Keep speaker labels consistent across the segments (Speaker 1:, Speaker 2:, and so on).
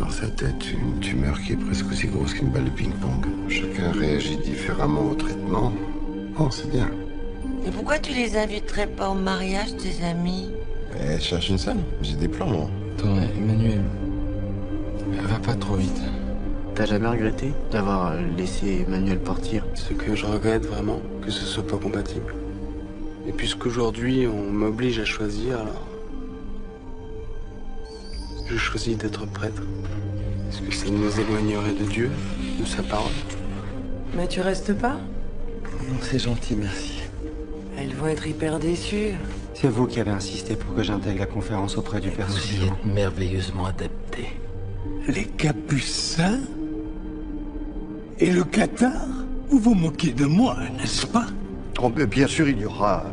Speaker 1: dans sa tête une tumeur qui est presque aussi grosse qu'une balle de ping-pong. Chacun réagit différemment au traitement. Bon, c'est bien.
Speaker 2: Et pourquoi tu les inviterais pas au mariage, tes amis?
Speaker 1: Eh, cherche une salle. J'ai des plans, moi.
Speaker 3: Attends, Emmanuel, va pas trop vite.
Speaker 4: T'as jamais regretté d'avoir laissé Emmanuel partir?
Speaker 5: Ce que je regrette vraiment, que ce soit pas compatible. Et puisqu'aujourd'hui on m'oblige à choisir, alors je choisis d'être prêtre. Est-ce que ça nous éloignerait de Dieu, de sa parole?
Speaker 2: Mais tu restes pas?
Speaker 4: Non, c'est gentil, merci.
Speaker 2: Elles vont être hyper déçues.
Speaker 4: C'est vous qui avez insisté pour que j'intègre la conférence auprès du Père
Speaker 3: Vous y
Speaker 4: Souillon.
Speaker 3: êtes merveilleusement adapté.
Speaker 6: Les Capucins et le Qatar? Vous vous moquez de moi, n'est-ce pas?
Speaker 7: Oh, mais bien sûr, il y aura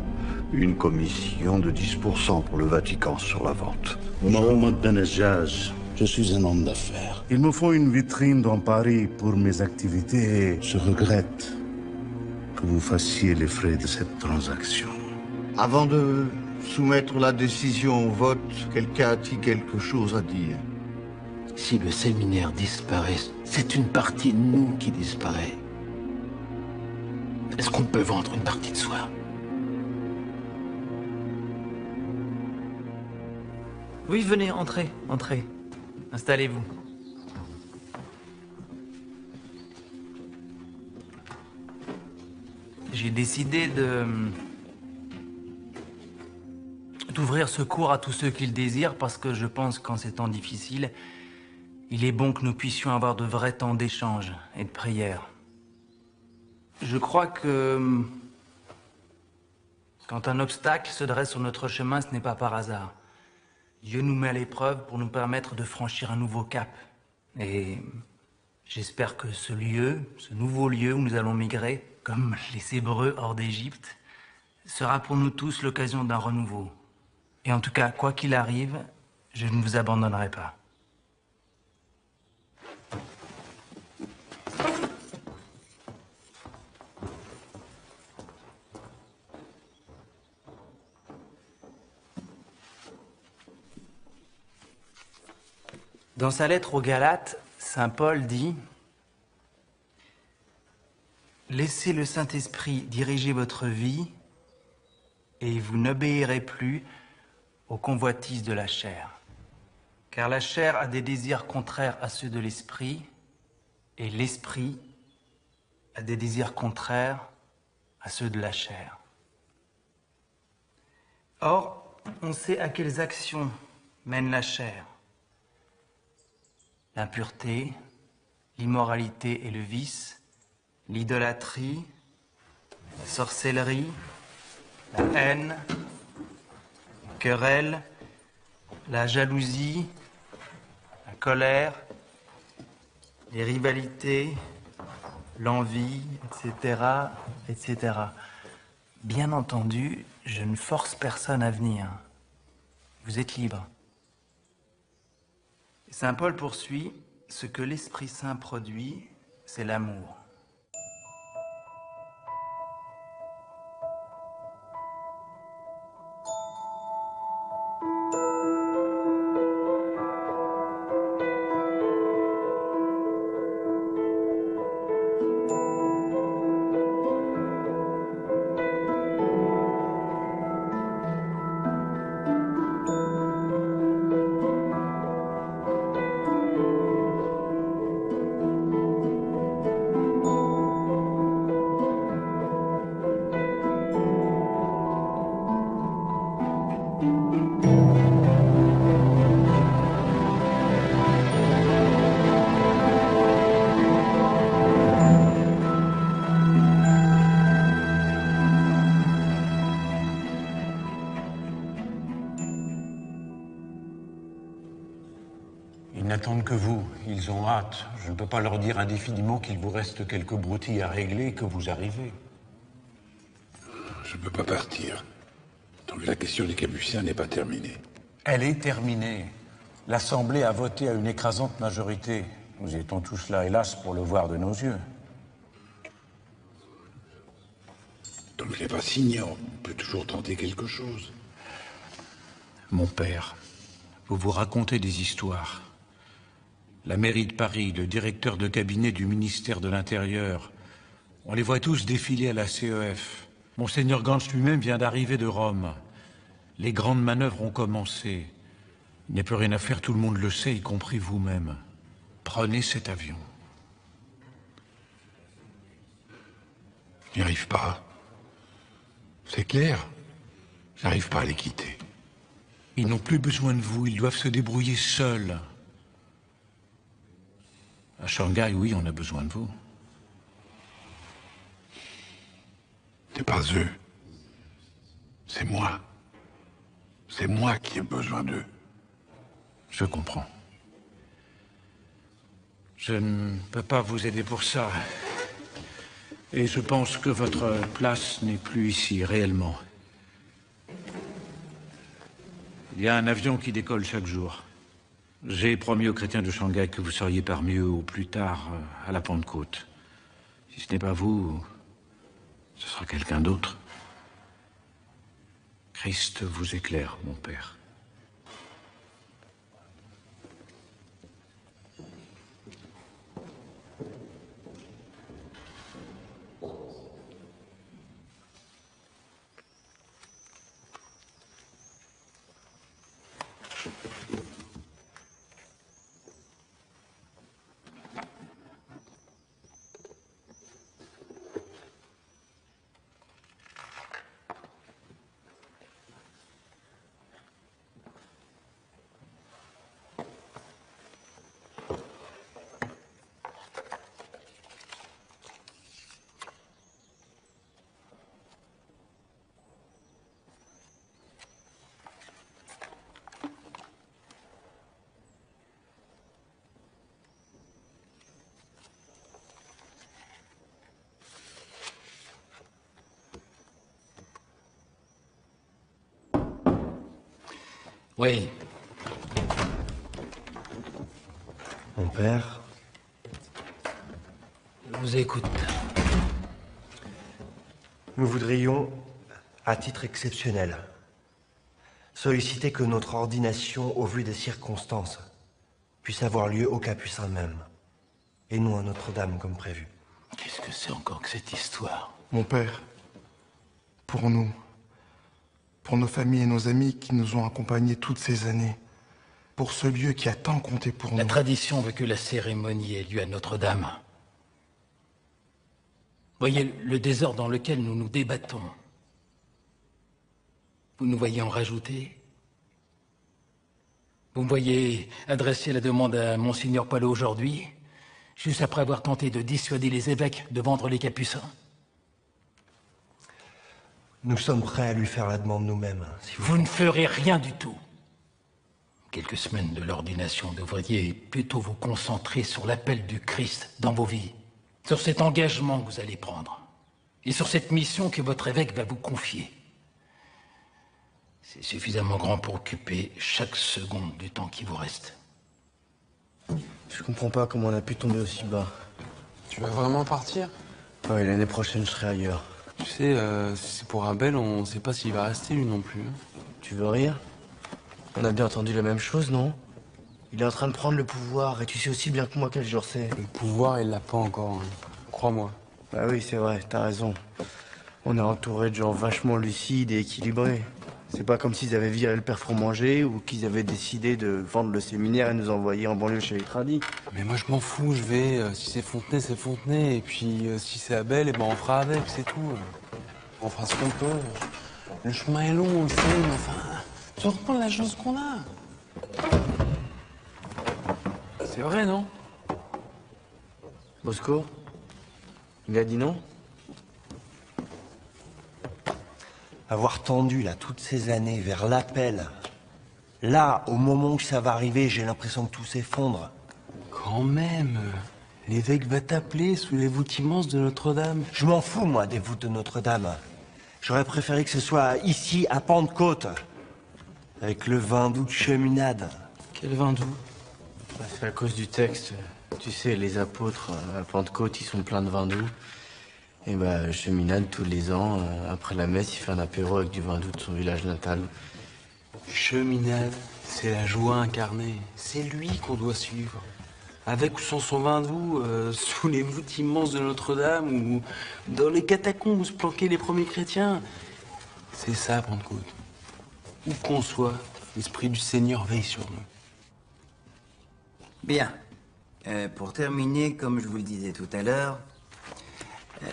Speaker 7: une commission de 10% pour le Vatican sur la vente.
Speaker 8: Mohamed Benajaj, je suis un homme d'affaires. Il me faut une vitrine dans Paris pour mes activités et je regrette que vous fassiez les frais de cette transaction.
Speaker 7: Avant de soumettre la décision au vote, quelqu'un a-t-il quelque chose à dire?
Speaker 3: Si le séminaire disparaît, c'est une partie de nous qui disparaît. Est-ce qu'on peut vendre une partie de soi?
Speaker 9: Oui, venez, entrez, entrez. Installez-vous. J'ai décidé d'ouvrir ce cours à tous ceux qui le désirent parce que je pense qu'en ces temps difficiles, il est bon que nous puissions avoir de vrais temps d'échange et de prière. Je crois que quand un obstacle se dresse sur notre chemin, ce n'est pas par hasard. Dieu nous met à l'épreuve pour nous permettre de franchir un nouveau cap. Et j'espère que ce nouveau lieu où nous allons migrer, comme les Hébreux hors d'Égypte, sera pour nous tous l'occasion d'un renouveau. Et en tout cas, quoi qu'il arrive, je ne vous abandonnerai pas. Dans sa lettre aux Galates, saint Paul dit « Laissez le Saint-Esprit diriger votre vie et vous n'obéirez plus aux convoitises de la chair. Car la chair a des désirs contraires à ceux de l'Esprit et l'Esprit a des désirs contraires à ceux de la chair. Or, on sait à quelles actions mène la chair. L'impureté, l'immoralité et le vice, l'idolâtrie, la sorcellerie, la haine, la querelle, la jalousie, la colère, les rivalités, l'envie, etc., etc. Bien entendu, je ne force personne à venir. Vous êtes libre. Saint Paul poursuit, ce que l'Esprit Saint produit, c'est l'amour.
Speaker 10: Ils n'attendent que vous, ils ont hâte. Je ne peux pas leur dire indéfiniment qu'il vous reste quelques broutilles à régler et que vous arrivez.
Speaker 11: Je ne peux pas partir. Tant que la question des Capucins n'est pas terminée.
Speaker 10: Elle est terminée. L'Assemblée a voté à une écrasante majorité. Nous étions tous là, hélas, pour le voir de nos yeux.
Speaker 11: Tant que je n'ai pas signé, on peut toujours tenter quelque chose.
Speaker 10: Mon père, vous vous racontez des histoires. la mairie de Paris, le directeur de cabinet du ministère de l'Intérieur. On les voit tous défiler à la CEF. Monseigneur Gantz lui-même vient d'arriver de Rome. Les grandes manœuvres ont commencé. Il n'y a plus rien à faire, tout le monde le sait, y compris vous-même. Prenez cet avion.
Speaker 11: J'y arrive pas. C'est clair. J'arrive pas à les quitter.
Speaker 10: Ils n'ont plus besoin de vous, ils doivent se débrouiller seuls. À Shanghai, oui, on a besoin de vous.
Speaker 11: C'est pas eux. C'est moi. C'est moi qui ai besoin d'eux.
Speaker 10: Je comprends. Je ne peux pas vous aider pour ça. Et je pense que votre place n'est plus ici, réellement. Il y a un avion qui décolle chaque jour. J'ai promis aux chrétiens de Shanghai que vous seriez parmi eux au plus tard à la Pentecôte. Si ce n'est pas vous, ce sera quelqu'un d'autre. Christ vous éclaire, mon père.
Speaker 3: Oui.
Speaker 12: Mon père,
Speaker 3: Je vous écoute.
Speaker 12: nous voudrions, à titre exceptionnel, solliciter que notre ordination, au vu des circonstances, puisse avoir lieu au Capucin même, et non à Notre-Dame comme prévu.
Speaker 3: Qu'est-ce que c'est encore que cette histoire?
Speaker 13: Mon père, pour nous, pour nos familles et nos amis qui nous ont accompagnés toutes ces années, pour ce lieu qui a tant compté pour nous.
Speaker 3: La tradition veut que la cérémonie ait lieu à Notre-Dame. Voyez le désordre dans lequel nous nous débattons. Vous nous voyez en rajouter? Vous me voyez adresser la demande à Monseigneur Paul aujourd'hui, juste après avoir tenté de dissuader les évêques de vendre les capucins?
Speaker 12: Nous sommes prêts à lui faire la demande nous-mêmes. Si
Speaker 3: Vous ne ferez rien du tout. Quelques semaines de l'ordination, vous devriez plutôt vous concentrer sur l'appel du Christ dans vos vies, sur cet engagement que vous allez prendre, et sur cette mission que votre évêque va vous confier. C'est suffisamment grand pour occuper chaque seconde du temps qui vous reste.
Speaker 4: Je comprends pas comment on a pu tomber aussi bas.
Speaker 5: Tu vas vraiment partir?
Speaker 4: Ouais, l'année prochaine, je serai ailleurs.
Speaker 5: Tu sais, si c'est pour Abel, on sait pas s'il va rester lui non plus.
Speaker 4: Tu veux rire? On a bien entendu la même chose, non? Il est en train de prendre le pouvoir, et tu sais aussi bien que moi quel jour c'est.
Speaker 5: Le pouvoir, il l'a pas encore, hein. Crois-moi.
Speaker 4: Bah oui, c'est vrai, t'as raison. On est entouré de gens vachement lucides et équilibrés. C'est pas comme s'ils avaient viré le père Fromanger ou qu'ils avaient décidé de vendre le séminaire et nous envoyer en banlieue chez les tradis.
Speaker 5: Mais moi, je m'en fous, je vais. Si c'est Fontenay, c'est Fontenay. Et puis, si c'est Abel, eh ben, on fera avec, c'est tout. On fera ce qu'on peut. Le chemin est long, on le sait, mais enfin, tu reprends la chance qu'on a. C'est vrai, non?
Speaker 4: Bosco? Il a dit non?
Speaker 12: avoir tendu là toutes ces années vers l'appel, là, au moment où ça va arriver, j'ai l'impression que tout s'effondre.
Speaker 5: Quand même, l'évêque va t'appeler sous les voûtes immenses de Notre-Dame.
Speaker 12: Je m'en fous, moi, des voûtes de Notre-Dame. J'aurais préféré que ce soit ici, à Pentecôte, avec le vin doux de cheminade.
Speaker 5: Quel vin doux?
Speaker 4: C'est à cause du texte. Tu sais, les apôtres à Pentecôte, ils sont pleins de vin doux. Et bah, cheminade, tous les ans, après la messe, il fait un apéro avec du vin doux de son village natal.
Speaker 5: Cheminade, c'est la joie incarnée. C'est lui qu'on doit suivre. Avec ou sans son vin doux, sous les voûtes immenses de Notre-Dame, ou dans les catacombes où se planquaient les premiers chrétiens. C'est ça, Pentecôte. Où qu'on soit, l'Esprit du Seigneur veille sur nous.
Speaker 14: Bien. Pour terminer, comme je vous le disais tout à l'heure,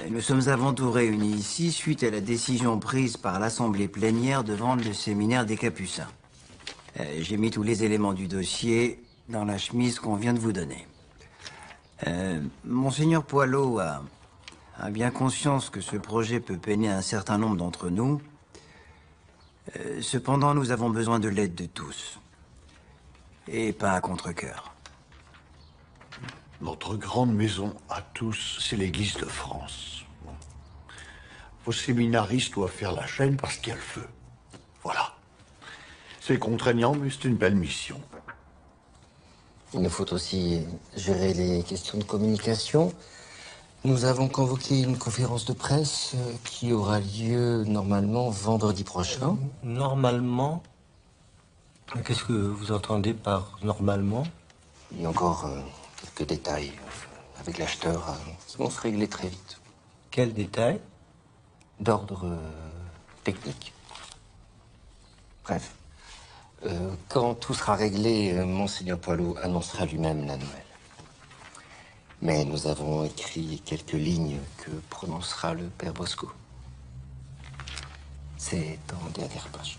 Speaker 14: nous sommes avant tout réunis ici suite à la décision prise par l'Assemblée plénière de vendre le séminaire des Capucins. J'ai mis tous les éléments du dossier dans la chemise qu'on vient de vous donner. Monseigneur Poilot a bien conscience que ce projet peut peiner un certain nombre d'entre nous. Cependant, nous avons besoin de l'aide de tous. Et pas à contre-cœur.
Speaker 7: Notre grande maison à tous, c'est l'Église de France. Vos séminaristes doivent faire la chaîne parce qu'il y a le feu. Voilà. C'est contraignant, mais c'est une belle mission.
Speaker 15: Il nous faut aussi gérer les questions de communication. Nous avons convoqué une conférence de presse qui aura lieu normalement vendredi prochain.
Speaker 12: Normalement? Qu'est-ce que vous entendez par normalement?
Speaker 15: Il y a encore quelques détails avec l'acheteur qui vont se régler très vite.
Speaker 12: Quels détails?
Speaker 15: D'ordre technique. Bref. Quand tout sera réglé, Monseigneur Poilot annoncera lui-même la nouvelle. Mais nous avons écrit quelques lignes que prononcera le Père Bosco. C'est en dernière page.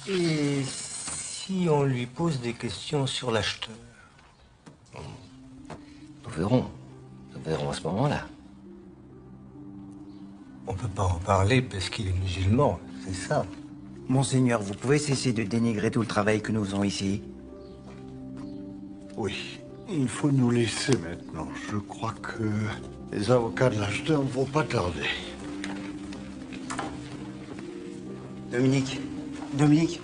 Speaker 12: Et si on lui pose des questions sur l'acheteur?
Speaker 15: Nous verrons. Nous verrons à ce moment-là.
Speaker 12: On peut pas en parler parce qu'il est musulman, c'est ça.
Speaker 14: Monseigneur, vous pouvez cesser de dénigrer tout le travail que nous faisons ici?
Speaker 7: Oui, il faut nous laisser maintenant. Je crois que les avocats de l'acheteur ne vont pas tarder.
Speaker 14: Dominique,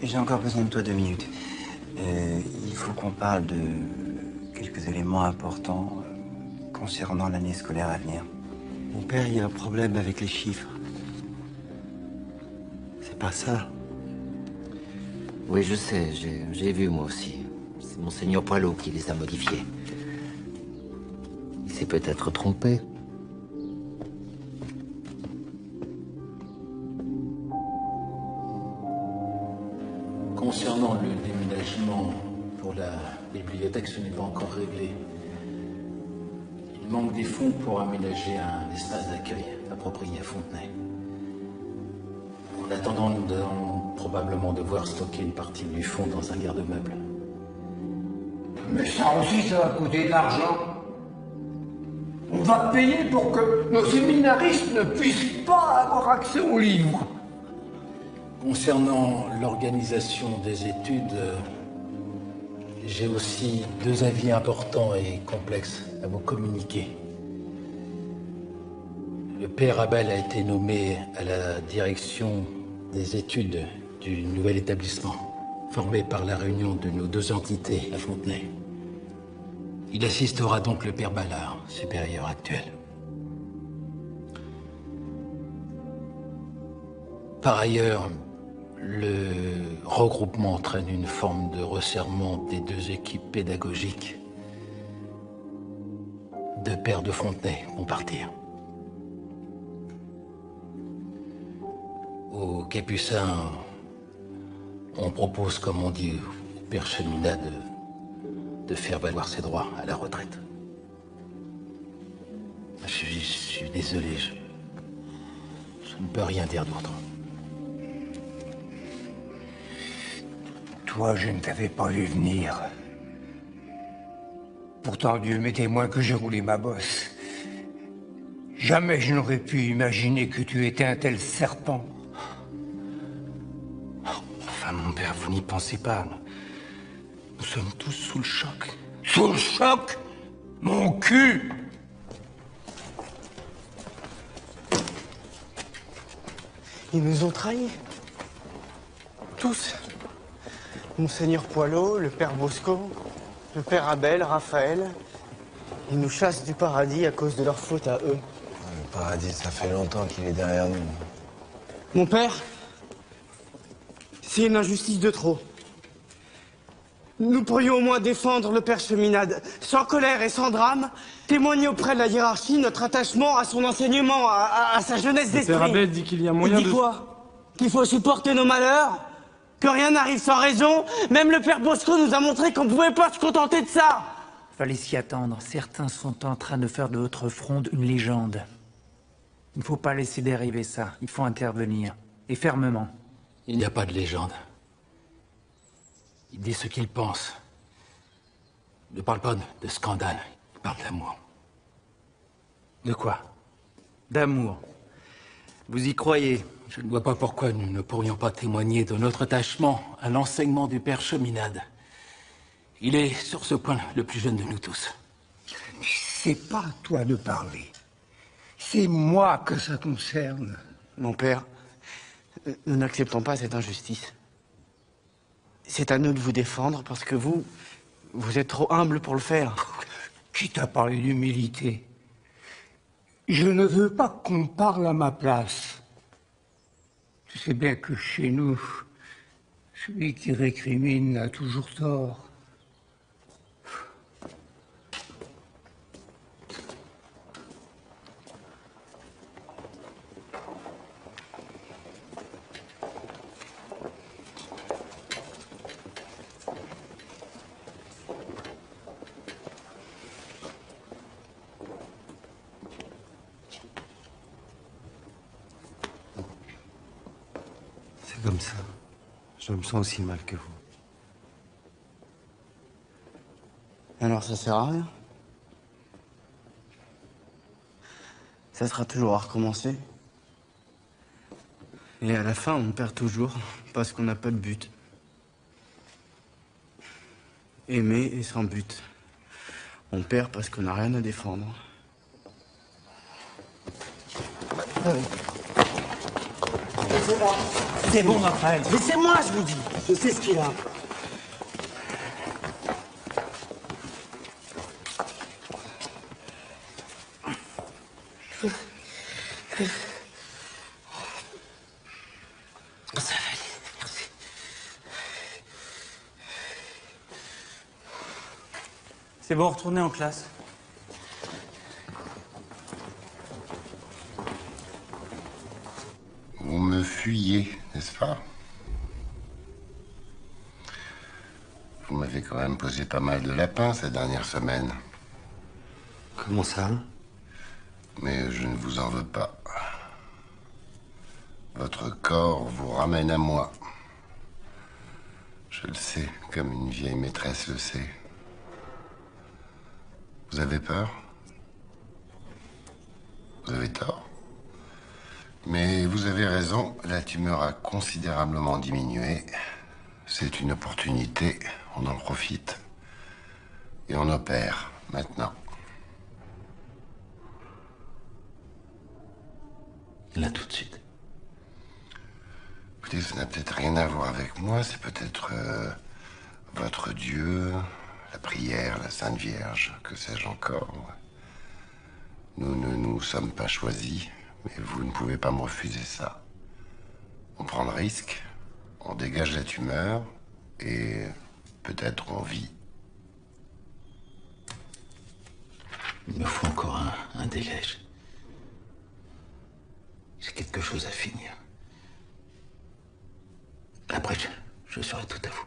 Speaker 14: j'ai encore besoin de toi 2 minutes. Il faut qu'on parle de quelques éléments importants concernant l'année scolaire à venir.
Speaker 12: Mon père, il y a un problème avec les chiffres. C'est pas ça.
Speaker 15: Oui, je sais, j'ai vu moi aussi. C'est Monseigneur Poilot qui les a modifiés. Il s'est peut-être trompé.
Speaker 3: Concernant le déménagement pour la bibliothèque, ce n'est pas encore réglé. Il manque des fonds pour aménager un espace d'accueil approprié à Fontenay. En attendant, nous allons probablement devoir stocker une partie du fonds dans un garde-meuble.
Speaker 6: Mais ça aussi, ça va coûter de l'argent. On va payer pour que nos séminaristes ne puissent pas avoir accès aux livres.
Speaker 3: Concernant l'organisation des études, j'ai aussi 2 avis importants et complexes à vous communiquer. Le père Abel a été nommé à la direction des études du nouvel établissement, formé par la réunion de nos 2 entités à Fontenay. Il assistera donc le père Ballard, supérieur actuel. Par ailleurs, le regroupement entraîne une forme de resserrement des 2 équipes pédagogiques. 2 pères de Fontenay vont partir. Aux Capucins, on propose, comme on dit au père Cheminade, de faire valoir ses droits à la retraite. Je suis désolé, je ne peux rien dire d'autre.
Speaker 6: Toi, je ne t'avais pas vu venir. Pourtant, Dieu m'est témoin que je roulais ma bosse. Jamais je n'aurais pu imaginer que tu étais un tel serpent.
Speaker 9: Enfin, mon père, vous n'y pensez pas. Nous sommes tous sous le choc.
Speaker 6: Sous le choc? Mon cul!
Speaker 4: Ils nous ont trahis. Tous. Monseigneur Poilot, le père Bosco, le père Abel, Raphaël. Ils nous chassent du paradis à cause de leur faute à eux.
Speaker 5: paradis, ça fait longtemps qu'il est derrière nous.
Speaker 4: Mon père, c'est une injustice de trop. Nous pourrions au moins défendre le père Cheminade, sans colère et sans drame, témoigner auprès de la hiérarchie notre attachement à son enseignement, à sa jeunesse d'esprit.
Speaker 16: Le père Abel dit qu'il y a moyen de...
Speaker 4: Il dit quoi? Qu'il faut supporter nos malheurs? Que rien n'arrive sans raison? Même le père Bosco nous a montré qu'on ne pouvait pas se contenter de ça.
Speaker 9: Fallait s'y attendre. Certains sont en train de faire de votre fronde une légende. Il ne faut pas laisser dériver ça. Il faut intervenir. Et fermement.
Speaker 3: Il n'y a pas de légende. Il dit ce qu'il pense. Il ne parle pas de scandale. Il parle d'amour.
Speaker 9: De quoi? D'amour. Vous y croyez?
Speaker 3: Je ne vois pas pourquoi nous ne pourrions pas témoigner de notre attachement à l'enseignement du père Cheminade. Il est, sur ce point, le plus jeune de nous tous.
Speaker 6: C'est pas à toi de parler. C'est moi que ça concerne.
Speaker 4: Mon père, nous n'acceptons pas cette injustice. C'est à nous de vous défendre parce que vous êtes trop humble pour le faire.
Speaker 6: Qui t'a parlé d'humilité? Je ne veux pas qu'on parle à ma place. Tu sais bien que chez nous, celui qui récrimine a toujours tort.
Speaker 12: C'est comme ça. Je me sens aussi mal que vous.
Speaker 4: Alors ça sert à rien. Ça sera toujours à recommencer. Et à la fin, on perd toujours parce qu'on n'a pas de but. Aimer et sans but. On perd parce qu'on n'a rien à défendre.
Speaker 6: C'est bon, Raphaël. Laissez-moi, je vous dis. Je sais ce qu'il a.
Speaker 9: Ça va aller, merci. C'est bon, retournez en classe.
Speaker 1: Vous me fuyez, n'est-ce pas? Vous m'avez quand même posé pas mal de lapins ces dernières semaines.
Speaker 12: Comment ça?
Speaker 1: Mais je ne vous en veux pas. Votre corps vous ramène à moi. Je le sais, comme une vieille maîtresse le sait. Vous avez peur? Vous avez tort. Mais vous avez raison, la tumeur a considérablement diminué. C'est une opportunité, on en profite. Et on opère, maintenant.
Speaker 3: Là, tout de suite.
Speaker 1: Écoutez, ça n'a peut-être rien à voir avec moi, c'est peut-être votre Dieu, la prière, la Sainte Vierge, que sais-je encore. Nous ne nous sommes pas choisis, mais vous ne pouvez pas me refuser ça. On prend le risque, on dégage la tumeur, et peut-être on vit.
Speaker 3: Il me faut encore un délège. J'ai quelque chose à finir. Après, je serai tout à vous.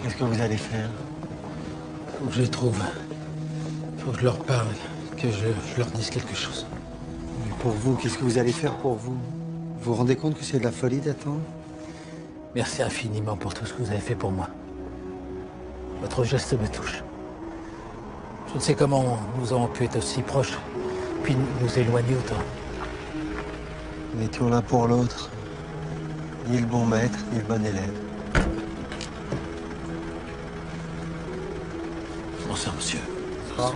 Speaker 12: Qu'est-ce que vous allez faire?
Speaker 3: Faut que je les trouve. Faut que je leur parle, que je leur dise quelque chose.
Speaker 12: Mais pour vous, qu'est-ce que vous allez faire pour vous? Vous vous rendez compte que c'est de la folie d'attendre?
Speaker 3: Merci infiniment pour tout ce que vous avez fait pour moi. Votre geste me touche. Je ne sais comment nous avons pu être aussi proches, puis nous éloigner autant.
Speaker 12: On est toujours l'un pour l'autre. Ni le bon maître, ni le bon élève.
Speaker 3: Bonsoir, monsieur.
Speaker 12: Bonsoir.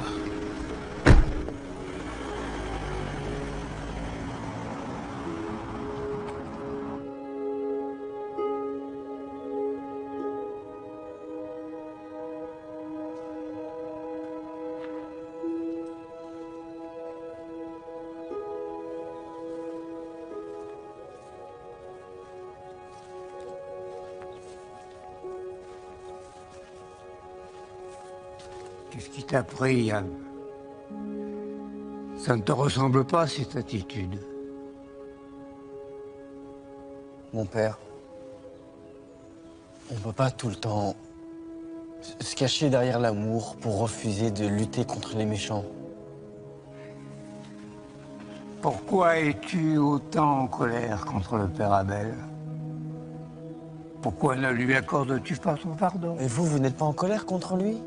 Speaker 6: Qu'est-ce qui t'a pris, Yann? Ça ne te ressemble pas, cette attitude.
Speaker 4: Mon père, on peut pas tout le temps se cacher derrière l'amour pour refuser de lutter contre les méchants.
Speaker 6: Pourquoi es-tu autant en colère contre le père Abel? Pourquoi ne lui accordes-tu pas ton pardon?
Speaker 4: Et vous n'êtes pas en colère contre lui?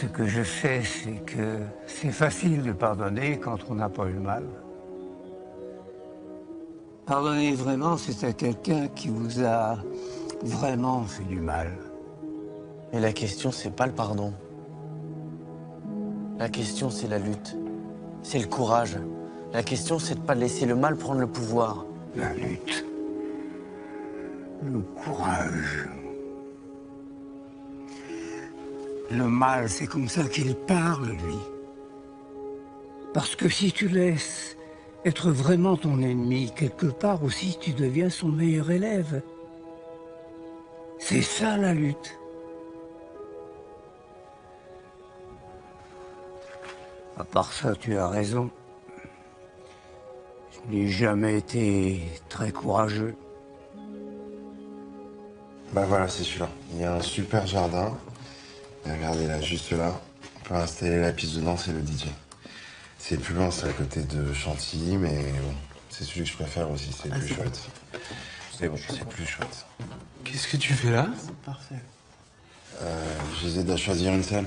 Speaker 6: Ce que je sais, c'est que c'est facile de pardonner quand on n'a pas eu mal. Pardonner vraiment, c'est à quelqu'un qui vous a vraiment fait du mal.
Speaker 4: Mais la question, c'est pas le pardon. La question, c'est la lutte. C'est le courage. La question, c'est de pas laisser le mal prendre le pouvoir.
Speaker 6: La lutte. Le courage. Le mal, c'est comme ça qu'il parle, lui. Parce que si tu laisses être vraiment ton ennemi, quelque part aussi, tu deviens son meilleur élève. C'est ça, la lutte. À part ça, tu as raison. Je n'ai jamais été très courageux.
Speaker 1: Bah voilà, c'est celui-là. Il y a un super jardin. Et regardez là, juste là, on peut installer la piste de danse et le DJ. C'est plus loin, c'est à côté de Chantilly, mais bon, c'est celui que je préfère aussi, c'est plus chouette. C'est bon, c'est plus chouette.
Speaker 5: Qu'est-ce que tu fais là?
Speaker 4: C'est parfait.
Speaker 1: Je les aide à choisir une salle.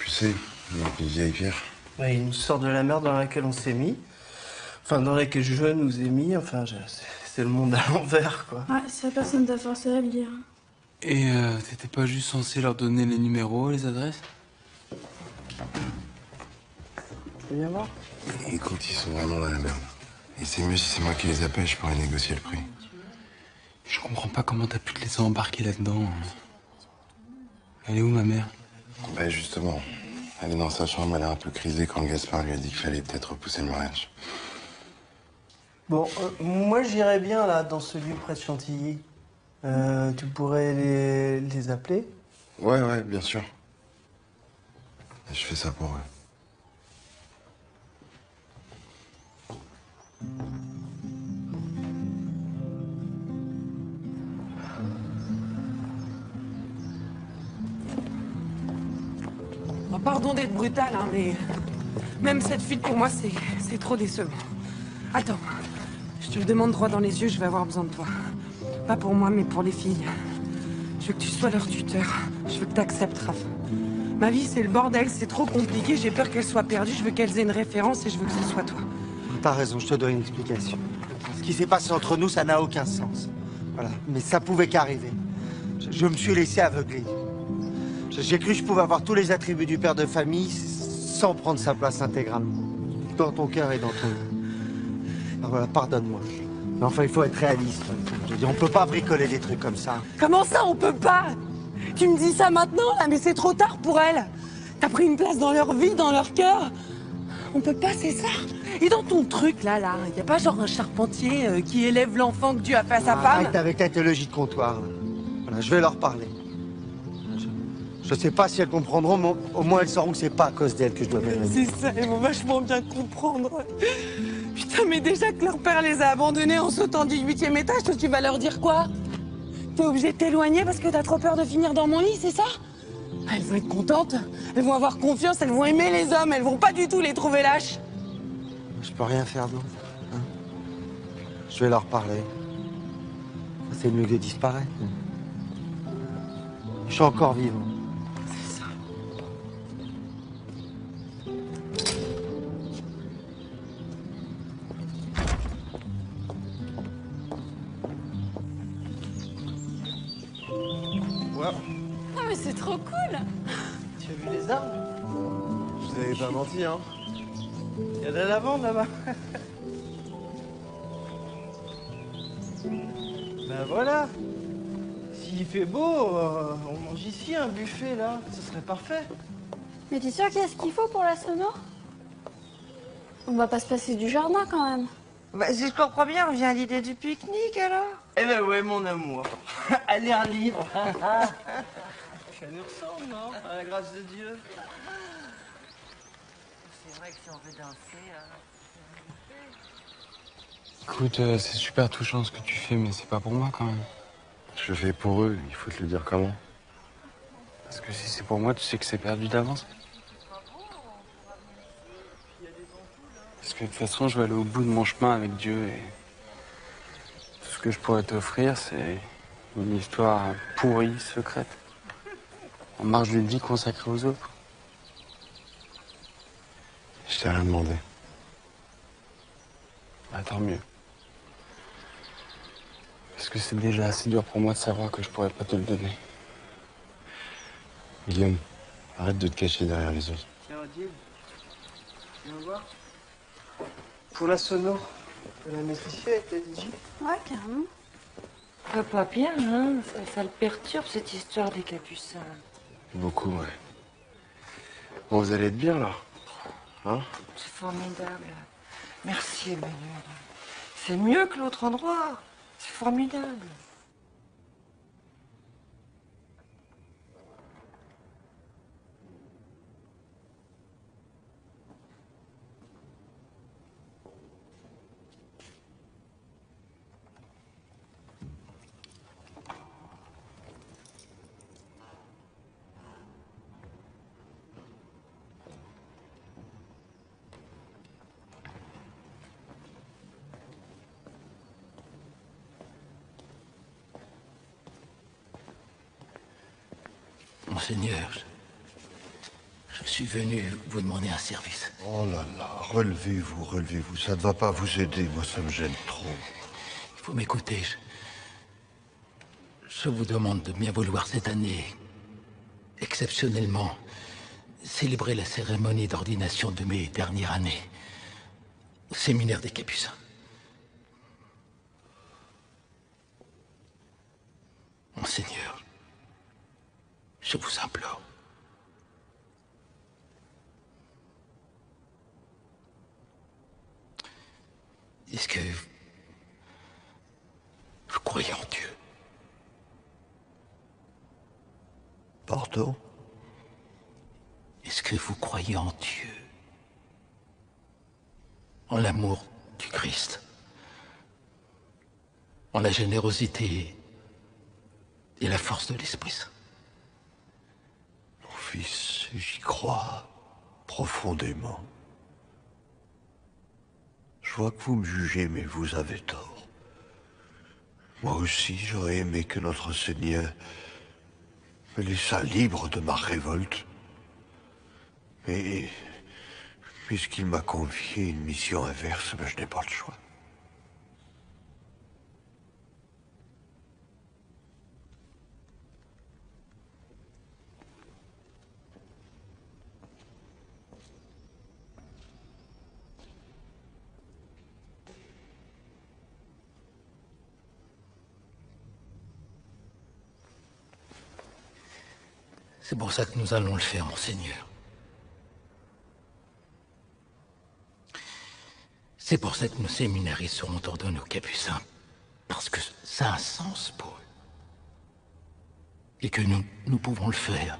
Speaker 1: Tu sais, avec les vieilles pierres.
Speaker 4: Ouais, il nous sort de la merde dans laquelle on s'est mis. Enfin, dans laquelle je nous ai mis. Enfin, c'est le monde à l'envers, quoi.
Speaker 16: Ouais, ça personne t'a forcé à le dire.
Speaker 5: Et t'étais pas juste censé leur donner les numéros, les adresses?
Speaker 4: Tu veux bien voir?
Speaker 1: Écoute, ils sont vraiment dans la merde. Et c'est mieux si c'est moi qui les appelle, je pourrais négocier le prix.
Speaker 5: Je comprends pas comment t'as pu te laisser embarquer là-dedans. Elle est où, ma mère?
Speaker 1: Bah justement, elle est dans sa chambre, elle est un peu crisée quand Gaspard lui a dit qu'il fallait peut-être repousser le mariage.
Speaker 4: Bon, moi j'irais bien là, dans celui près de Chantilly. Tu pourrais les appeler?
Speaker 1: Ouais, bien sûr. Et je fais ça pour eux.
Speaker 17: Oh, pardon d'être brutal, hein, mais même cette fuite pour moi, c'est trop décevant. Attends, je te le demande droit dans les yeux, je vais avoir besoin de toi. Pas pour moi, mais pour les filles. Je veux que tu sois leur tuteur. Je veux que tu acceptes, Raph. Ma vie, c'est le bordel, c'est trop compliqué, j'ai peur qu'elles soient perdues, je veux qu'elles aient une référence et je veux que ce soit toi.
Speaker 12: T'as raison, je te donne une explication. Ce qui s'est passé entre nous, ça n'a aucun sens. Voilà, mais ça pouvait qu'arriver. Je me suis laissé aveugler. J'ai cru que je pouvais avoir tous les attributs du père de famille sans prendre sa place intégralement. Dans ton cœur et dans ton... Ah, voilà, pardonne-moi. Mais enfin, il faut être réaliste. Je veux dire, on peut pas bricoler des trucs comme ça.
Speaker 17: Comment ça, on peut pas? Tu me dis ça maintenant, là, mais c'est trop tard pour elles. T'as pris une place dans leur vie, dans leur cœur. On peut pas, c'est ça. Et dans ton truc, là, y a pas genre un charpentier qui élève l'enfant que Dieu a fait à sa femme?
Speaker 12: Arrête avec ta théologie de comptoir. Là. Voilà, je vais leur parler. Je sais pas si elles comprendront, mais au moins elles sauront que c'est pas à cause d'elles que je dois venir.
Speaker 17: C'est ça, elles vont vachement bien comprendre. Putain, mais déjà que leur père les a abandonnés en sautant du 8e étage, toi, tu vas leur dire quoi? T'es obligé de t'éloigner parce que t'as trop peur de finir dans mon lit, c'est ça? Elles vont être contentes, elles vont avoir confiance, elles vont aimer les hommes, elles vont pas du tout les trouver lâches.
Speaker 12: Je peux rien faire d'autre. Hein. Je vais leur parler. C'est mieux que de disparaître. Je suis encore vivant.
Speaker 17: C'est ça.
Speaker 12: Ouais.
Speaker 16: Ah mais c'est trop cool.
Speaker 4: Tu as vu les arbres? Je vous avais pas menti, hein. Il y a de la lavande là-bas. Ben voilà. S'il fait beau, on mange ici un buffet là. Ce serait parfait.
Speaker 16: Mais t'es sûr qu'il y a ce qu'il faut pour la sono? On va pas se passer du jardin quand même.
Speaker 2: Bah, si je comprends bien, on vient à l'idée du pique-nique alors.
Speaker 4: Eh ben ouais, mon amour. Allez, un livre.
Speaker 18: Ça nous ressemble, non? À la grâce de Dieu.
Speaker 2: C'est vrai que si on veut danser,
Speaker 5: Écoute, c'est super touchant ce que tu fais, mais c'est pas pour moi quand même.
Speaker 1: Je fais pour eux, il faut te le dire comment.
Speaker 5: Parce que si c'est pour moi, tu sais que c'est perdu d'avance. Parce que de toute façon, je vais aller au bout de mon chemin avec Dieu et tout ce que je pourrais t'offrir, c'est une histoire pourrie, secrète, en marge d'une vie consacrée aux autres.
Speaker 1: Je t'ai rien demandé.
Speaker 5: Bah, tant mieux. Parce que c'est déjà assez dur pour moi de savoir que je pourrais pas te le donner.
Speaker 1: Guillaume, arrête de te cacher derrière les autres.
Speaker 18: Tiens, Odile, viens voir. Pour la sono, la maîtressier était dit.
Speaker 16: Ouais, carrément.
Speaker 2: va pas bien, hein. Ça le perturbe, cette histoire des capucins.
Speaker 1: Beaucoup, ouais. Bon, vous allez être bien, là. Hein?
Speaker 2: C'est formidable. Merci, Emmanuel. C'est mieux que l'autre endroit. C'est formidable.
Speaker 3: Monseigneur, je suis venu vous demander un service.
Speaker 7: Oh là là, relevez-vous, relevez-vous. Ça ne va pas vous aider, moi ça me gêne trop.
Speaker 3: Il faut m'écouter. Je vous demande de bien vouloir cette année, exceptionnellement, célébrer la cérémonie d'ordination de mes dernières années au séminaire des Capucins. Monseigneur, je vous implore. Est-ce que vous croyez en Dieu?
Speaker 7: Pardon?
Speaker 3: Est-ce que vous croyez en Dieu? En l'amour du Christ? En la générosité et la force de l'Esprit Saint?
Speaker 7: Mon fils, j'y crois profondément. Je vois que vous me jugez, mais vous avez tort. Moi aussi, j'aurais aimé que notre Seigneur me laissât libre de ma révolte. Mais puisqu'il m'a confié une mission inverse, ben, je n'ai pas le choix.
Speaker 3: C'est pour ça que nous allons le faire, Monseigneur. C'est pour ça que nos séminaristes seront ordonnés aux Capucins, parce que ça a un sens pour eux. Et que nous pouvons le faire.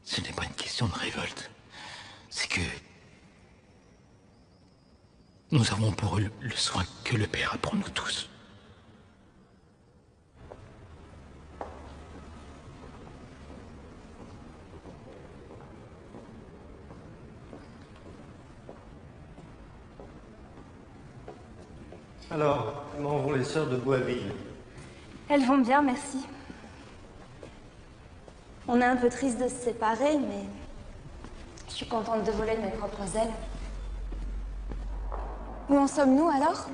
Speaker 3: Ce n'est pas une question de révolte. C'est que nous avons pour eux le soin que le Père a pour nous tous.
Speaker 12: Alors, comment vont les sœurs de Boisville?
Speaker 16: Elles vont bien, merci. On est un peu triste de se séparer, mais je suis contente de voler de mes propres ailes. Où en sommes-nous alors?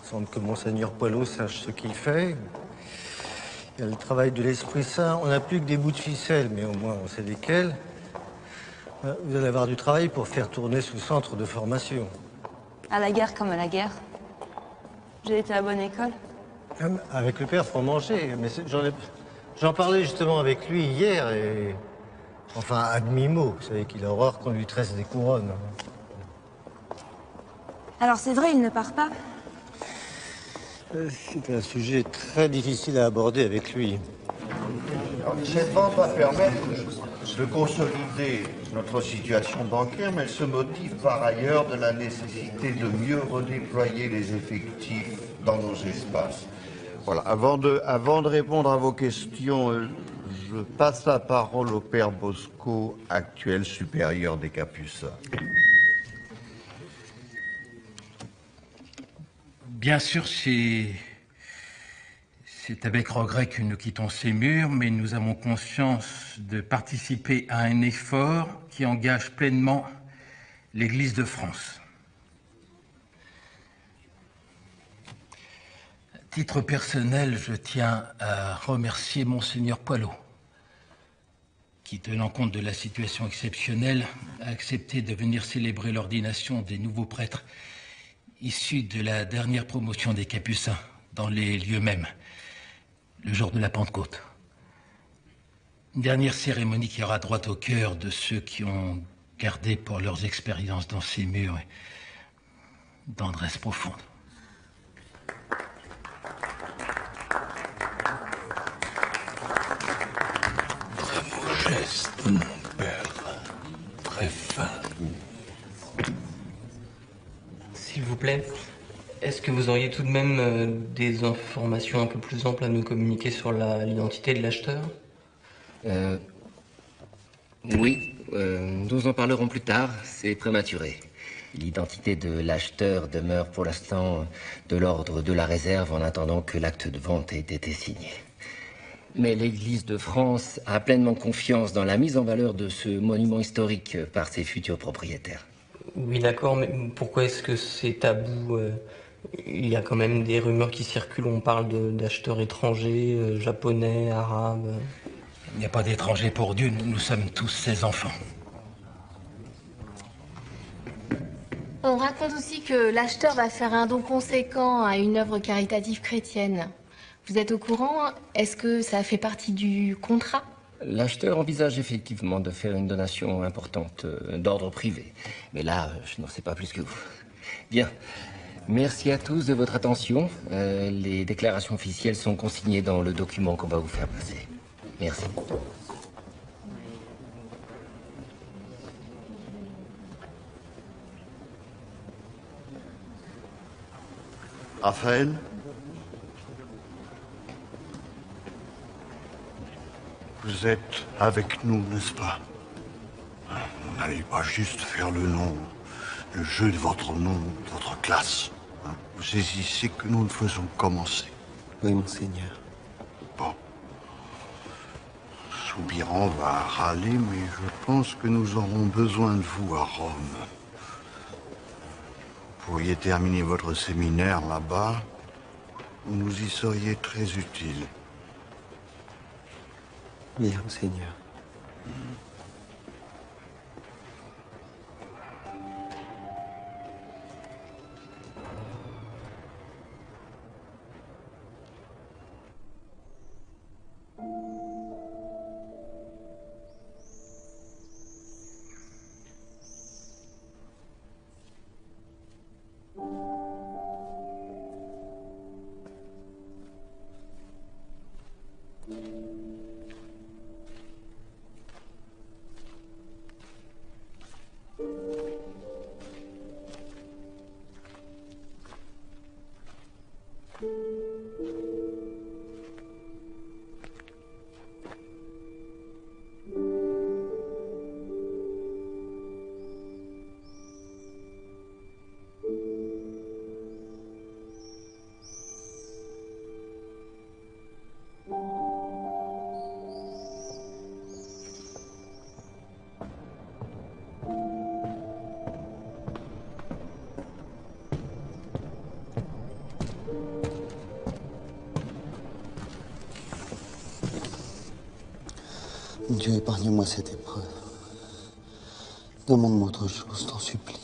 Speaker 12: Il semble que Monseigneur Poilot sache ce qu'il fait. Il y a le travail de l'Esprit Saint. On n'a plus que des bouts de ficelle, mais au moins on sait lesquels. Vous allez avoir du travail pour faire tourner ce centre de formation.
Speaker 16: À la guerre comme à la guerre. J'ai été à bonne école.
Speaker 12: Avec le père Fromanger, mais j'en parlais justement avec lui hier et... Enfin, à demi-mot. Vous savez qu'il a horreur qu'on lui tresse des couronnes.
Speaker 16: Alors c'est vrai, il ne part pas?
Speaker 4: C'est un sujet très difficile à aborder avec lui.
Speaker 7: Cette vente va permettre de consolider notre situation bancaire, mais elle se motive par ailleurs de la nécessité de mieux redéployer les effectifs dans nos espaces. Voilà, avant de répondre à vos questions, je passe la parole au père Bosco, actuel supérieur des Capucins.
Speaker 3: Bien sûr, c'est avec regret que nous quittons ces murs, mais nous avons conscience de participer à un effort qui engage pleinement l'Église de France. À titre personnel, je tiens à remercier Monseigneur Poilot, qui, tenant compte de la situation exceptionnelle, a accepté de venir célébrer l'ordination des nouveaux prêtres issus de la dernière promotion des Capucins dans les lieux mêmes, le jour de la Pentecôte. Une dernière cérémonie qui aura droit au cœur de ceux qui ont gardé pour leurs expériences dans ces murs d'andresse profonde.
Speaker 11: Très beau geste, mon père. Très fin.
Speaker 19: S'il vous plaît, est-ce que vous auriez tout de même des informations un peu plus amples à nous communiquer sur l'identité de l'acheteur?
Speaker 15: Oui, nous en parlerons plus tard, c'est prématuré. L'identité de l'acheteur demeure pour l'instant de l'ordre de la réserve en attendant que l'acte de vente ait été signé. Mais l'Église de France a pleinement confiance dans la mise en valeur de ce monument historique par ses futurs propriétaires.
Speaker 19: Oui, d'accord, mais pourquoi est-ce que c'est tabou? Il y a quand même des rumeurs qui circulent, on parle d'acheteurs étrangers, japonais, arabes.
Speaker 3: Il n'y a pas d'étrangers pour Dieu, nous sommes tous ses enfants.
Speaker 16: On raconte aussi que l'acheteur va faire un don conséquent à une œuvre caritative chrétienne. Vous êtes au courant? Est-ce que ça fait partie du contrat?
Speaker 15: L'acheteur envisage effectivement de faire une donation importante d'ordre privé. Mais là, je n'en sais pas plus que vous. Bien. Merci à tous de votre attention. Les déclarations officielles sont consignées dans le document qu'on va vous faire passer. Merci.
Speaker 7: Raphaël? Vous êtes avec nous, n'est-ce pas?
Speaker 11: Vous n'allez pas juste faire le nom, le jeu de votre nom, de votre classe.
Speaker 7: Vous saisissez que nous ne faisons commencer.
Speaker 18: Oui, monseigneur.
Speaker 7: Bon. Soubiran va râler, mais je pense que nous aurons besoin de vous à Rome. Vous pourriez terminer votre séminaire là-bas, vous nous y seriez très utile.
Speaker 18: Bien, monseigneur.
Speaker 20: Dieu, épargne-moi cette épreuve. Demande-moi autre chose, t'en supplie.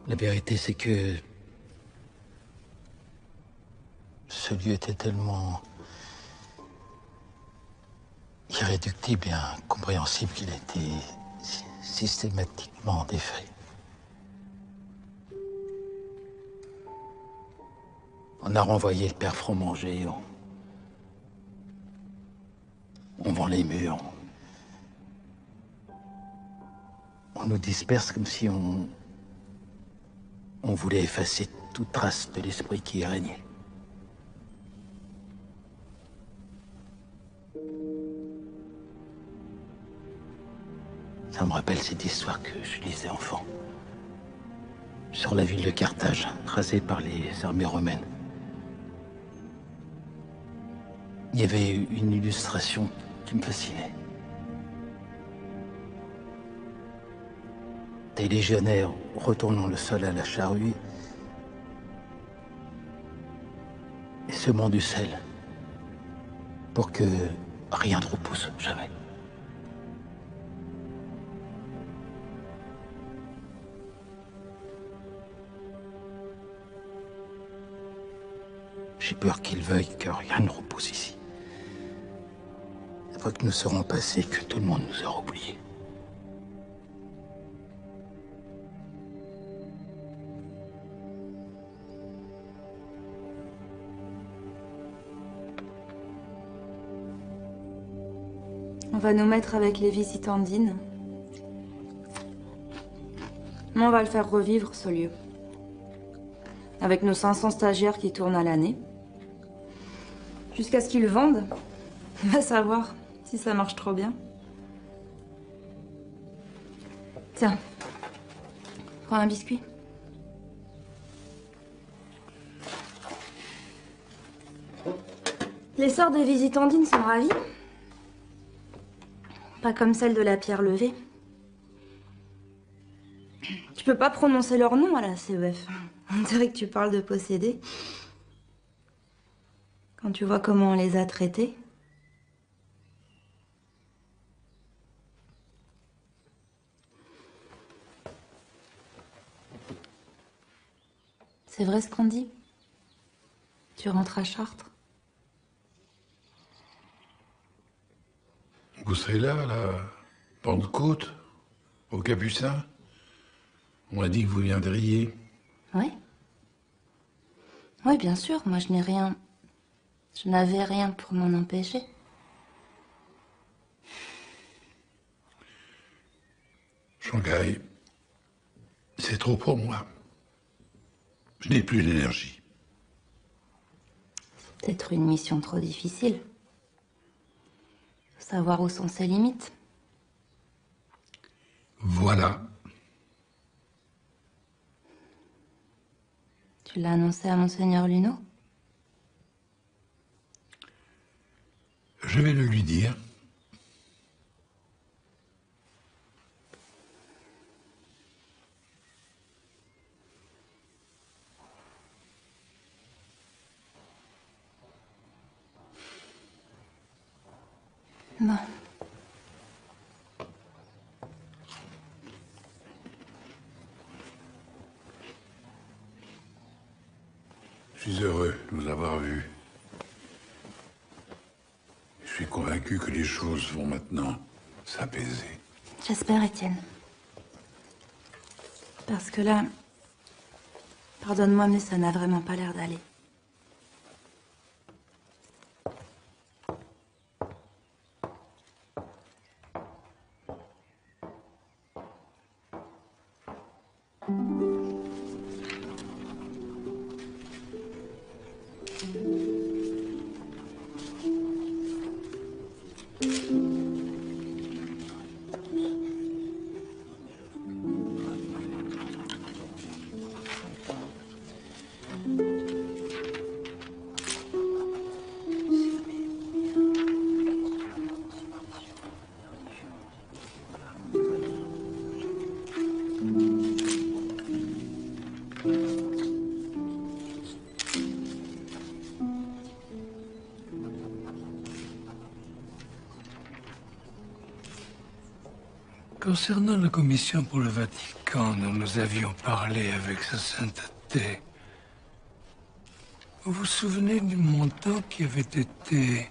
Speaker 3: La vérité, c'est que ce lieu était tellement irréductible et incompréhensible qu'il a été systématiquement défait. On a renvoyé le père Fromanger, on vend les murs, on nous disperse comme si on voulait effacer toute trace de l'esprit qui y régnait. Ça me rappelle cette histoire que je lisais enfant. Sur la ville de Carthage, rasée par les armées romaines. Il y avait une illustration qui me fascinait. Des légionnaires retournant le sol à la charrue et semant du sel pour que rien ne repousse jamais. J'ai peur qu'ils veuillent que rien ne repousse ici. Après que nous serons passés, que tout le monde nous aura oubliés.
Speaker 21: On va nous mettre avec les visitandines. Mais on va le faire revivre, ce lieu. Avec nos 500 stagiaires qui tournent à l'année. Jusqu'à ce qu'ils le vendent. On va savoir si ça marche trop bien. Tiens. Prends un biscuit. Les sœurs des visitandines sont ravies. Pas comme celle de la pierre levée. Tu peux pas prononcer leur nom à la CEF. On dirait que tu parles de posséder. Quand tu vois comment on les a traités. C'est vrai ce qu'on dit? Tu rentres à Chartres?
Speaker 11: Vous serez là, à la Pentecôte, au Capucin? On m'a dit que vous viendriez.
Speaker 21: Oui. Oui, bien sûr. Moi, je n'ai rien... Je n'avais rien pour m'en empêcher.
Speaker 11: Shanghai, c'est trop pour moi. Je n'ai plus l'énergie.
Speaker 21: C'est peut-être une mission trop difficile. Faut savoir où sont ses limites.
Speaker 11: Voilà.
Speaker 21: Tu l'as annoncé à Monseigneur Luneau?
Speaker 11: Je vais le lui dire.
Speaker 21: Bon.
Speaker 11: Je suis heureux de vous avoir vu. Je suis convaincu que les choses vont maintenant s'apaiser.
Speaker 21: J'espère, Étienne. Parce que là... Pardonne-moi, mais ça n'a vraiment pas l'air d'aller.
Speaker 6: Concernant la commission pour le Vatican dont nous avions parlé avec sa sainteté, vous vous souvenez du montant qui avait été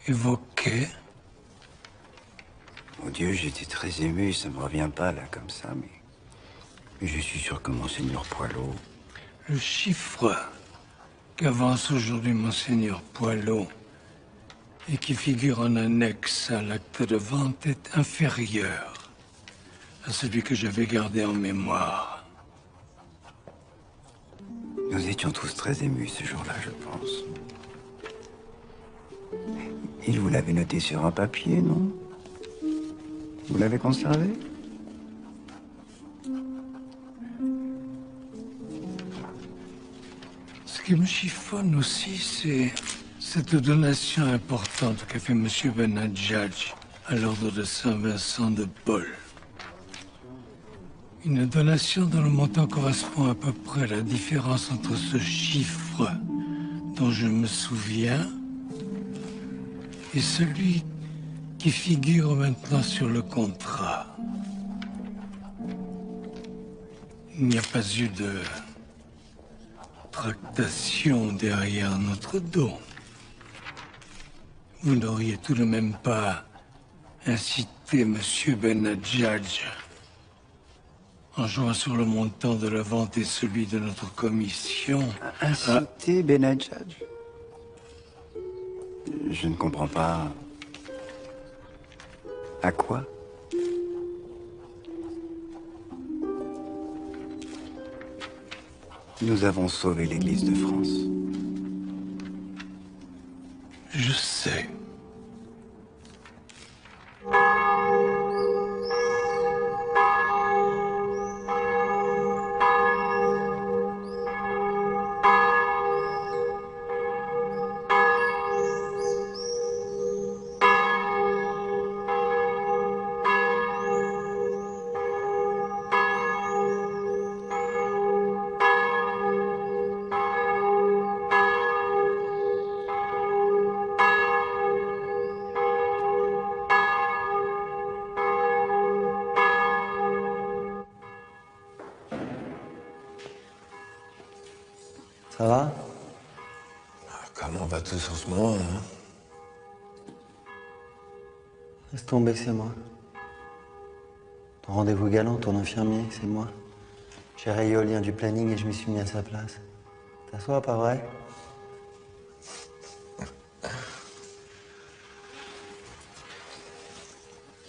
Speaker 6: évoqué?
Speaker 14: Mon Dieu, j'étais très ému, ça me revient pas là comme ça, mais je suis sûr que Monseigneur Poilot...
Speaker 6: Le chiffre qu'avance aujourd'hui Monseigneur Poilot et qui figure en annexe à l'acte de vente est inférieur à celui que j'avais gardé en mémoire.
Speaker 14: Nous étions tous très émus ce jour-là, je pense. Il vous l'avait noté sur un papier, non? Vous l'avez conservé?
Speaker 6: Ce qui me chiffonne aussi, c'est cette donation importante qu'a fait M. Benadjadj à l'ordre de Saint-Vincent de Paul. Une donation dont le montant correspond à peu près à la différence entre ce chiffre dont je me souviens et celui qui figure maintenant sur le contrat. Il n'y a pas eu de tractation derrière notre dos. Vous n'auriez tout de même pas incité M. Benadjadj en jouant sur le montant de la vente et celui de notre commission.
Speaker 14: Inciter Benadjadj? Je ne comprends pas. À quoi? Nous avons sauvé l'Église de France.
Speaker 6: Je sais.
Speaker 20: Ça va?
Speaker 8: Comment va tous en ce moment, hein?
Speaker 20: Laisse tomber, c'est moi. Ton rendez-vous galant, ton infirmier, c'est moi. J'ai rayé au lien du planning et je m'y suis mis à sa place. T'assois, pas vrai?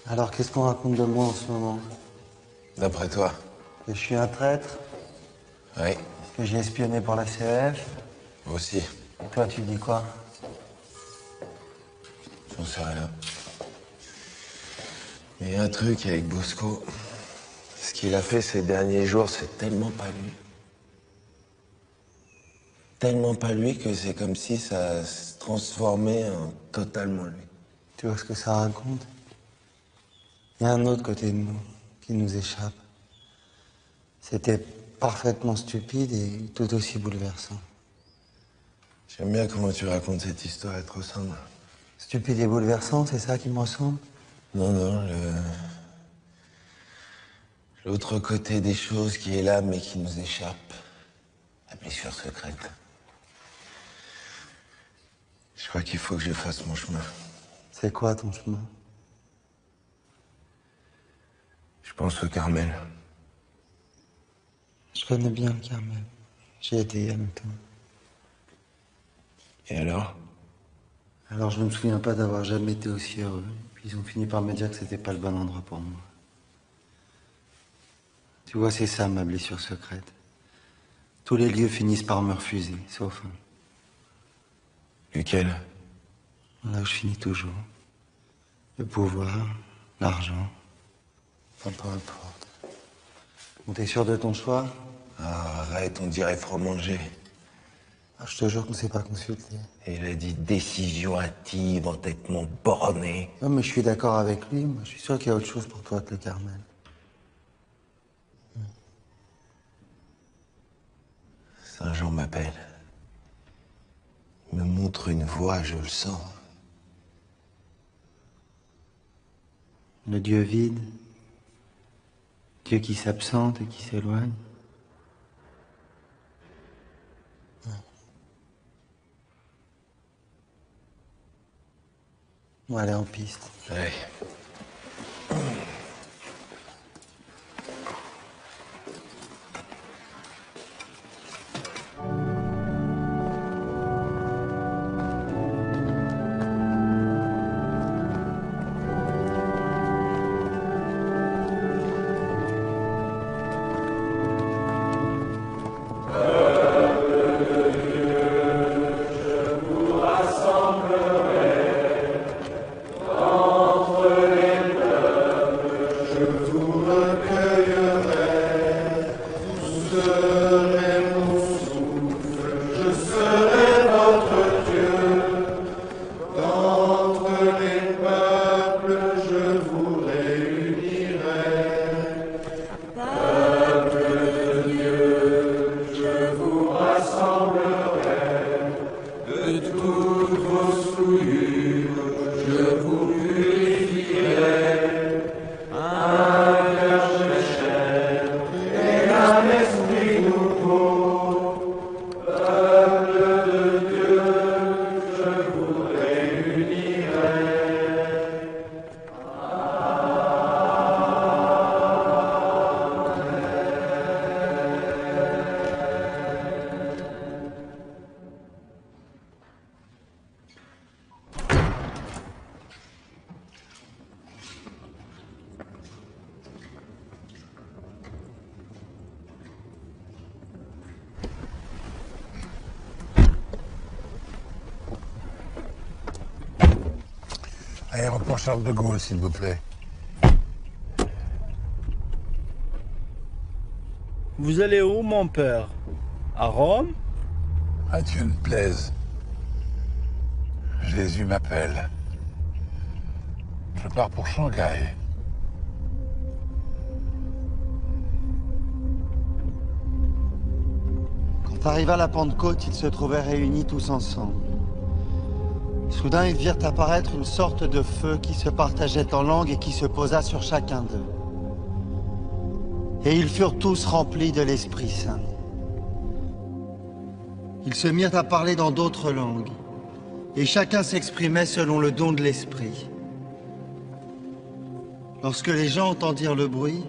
Speaker 20: Alors, qu'est-ce qu'on raconte de moi en ce moment?
Speaker 8: D'après toi?
Speaker 20: Que je suis un traître?
Speaker 8: Oui.
Speaker 20: Que j'ai espionné pour la CEF?
Speaker 8: Moi aussi.
Speaker 20: Et toi, tu dis quoi?
Speaker 8: J'en sais rien. Mais il y a un truc avec Bosco. Ce qu'il a fait ces derniers jours, c'est tellement pas lui. Tellement pas lui que c'est comme si ça se transformait en totalement lui.
Speaker 20: Tu vois ce que ça raconte? Il y a un autre côté de nous qui nous échappe. C'était parfaitement stupide et tout aussi bouleversant.
Speaker 8: J'aime bien comment tu racontes cette histoire, elle te ressemble.
Speaker 20: Stupide et bouleversant, c'est ça qui me ressemble?
Speaker 8: Non, non, l'autre côté des choses qui est là mais qui nous échappe. La blessure secrète. Je crois qu'il faut que je fasse mon chemin.
Speaker 20: C'est quoi ton chemin?
Speaker 8: Je pense au Carmel.
Speaker 20: Je connais bien le Carmel. J'y ai été il y a longtemps.
Speaker 8: Et alors?
Speaker 20: Alors je ne me souviens pas d'avoir jamais été aussi heureux. Puis ils ont fini par me dire que c'était pas le bon endroit pour moi. Tu vois, c'est ça ma blessure secrète. Tous les lieux finissent par me refuser, sauf un.
Speaker 8: Lequel?
Speaker 20: Là où je finis toujours. Le pouvoir, l'argent. Enfin, peu importe. Bon, t'es sûr de ton choix?
Speaker 8: Ah, arrête, on dirait fromager.
Speaker 20: Ah, je te jure qu'on ne s'est pas consulté.
Speaker 8: Et il a dit décision hâtive, entêtement borné.
Speaker 20: Non, mais je suis d'accord avec lui. Moi, je suis sûr qu'il y a autre chose pour toi que le Carmel.
Speaker 8: Saint-Jean m'appelle. Il me montre une voie, je le sens.
Speaker 20: Le Dieu vide, Dieu qui s'absente et qui s'éloigne. On va aller en piste.
Speaker 8: Ouais.
Speaker 11: Aéroport Charles de Gaulle, s'il vous plaît.
Speaker 4: Vous allez où, mon père? À Rome?
Speaker 11: Ah, Dieu ne plaise. Jésus m'appelle. Je pars pour Shanghai.
Speaker 20: Quand arriva la Pentecôte, ils se trouvaient réunis tous ensemble. Soudain, ils virent apparaître une sorte de feu qui se partageait en langues et qui se posa sur chacun d'eux. Et ils furent tous remplis de l'Esprit Saint. Ils se mirent à parler dans d'autres langues, et chacun s'exprimait selon le don de l'Esprit. Lorsque les gens entendirent le bruit,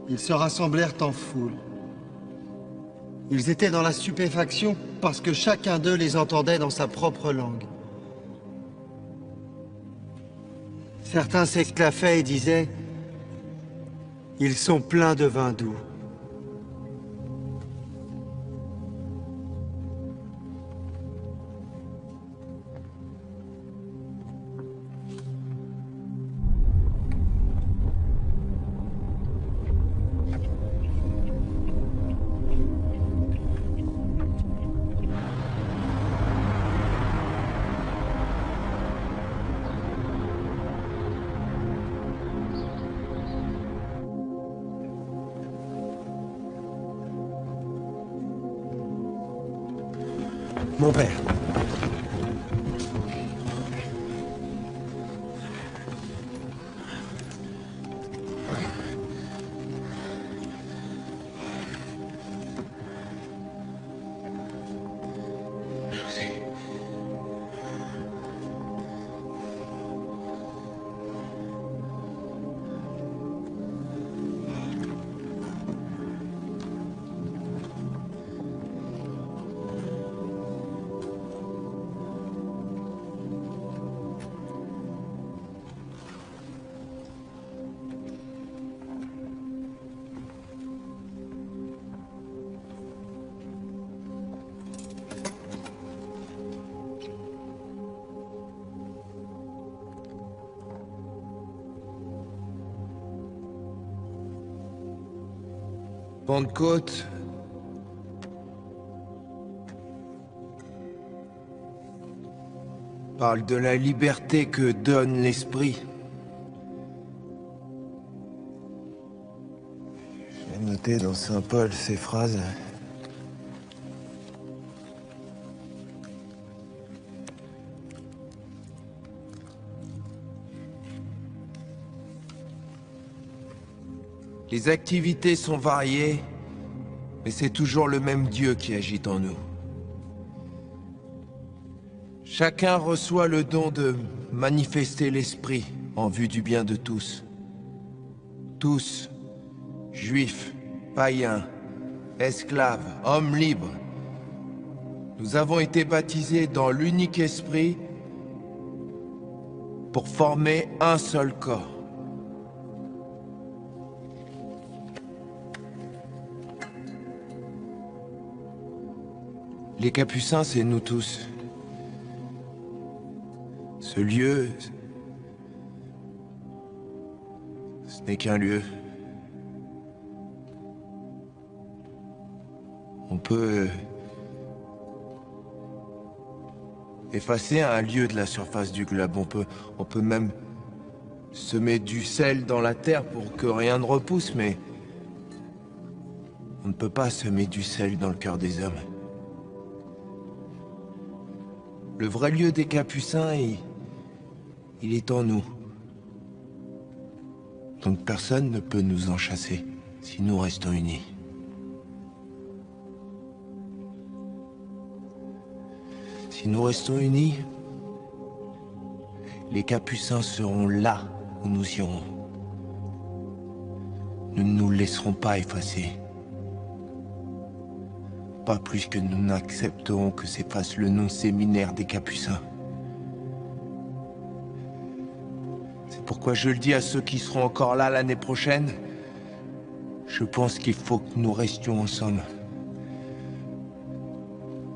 Speaker 20: ils se rassemblèrent en foule. Ils étaient dans la stupéfaction parce que chacun d'eux les entendait dans sa propre langue. Certains s'esclaffaient et disaient « Ils sont pleins de vin doux ».
Speaker 12: Mon père.
Speaker 8: Pentecôte. Parle de la liberté que donne l'esprit. J'ai noté dans Saint Paul ces phrases.
Speaker 10: Les activités sont variées, mais c'est toujours le même Dieu qui agit en nous. Chacun reçoit le don de manifester l'esprit en vue du bien de tous. Tous, juifs, païens, esclaves, hommes libres, nous avons été baptisés dans l'unique esprit pour former un seul corps. Les Capucins, c'est nous tous. Ce lieu, ce n'est qu'un lieu. On peut effacer un lieu de la surface du globe. On peut même semer du sel dans la terre pour que rien ne repousse, mais on ne peut pas semer du sel dans le cœur des hommes. Le vrai lieu des Capucins, il est en nous. Donc personne ne peut nous en chasser si nous restons unis. Si nous restons unis, les Capucins seront là où nous irons. Nous ne nous laisserons pas effacer. Pas plus que nous n'accepterons que s'efface le nom séminaire des Capucins. C'est pourquoi je le dis à ceux qui seront encore là l'année prochaine. Je pense qu'il faut que nous restions ensemble.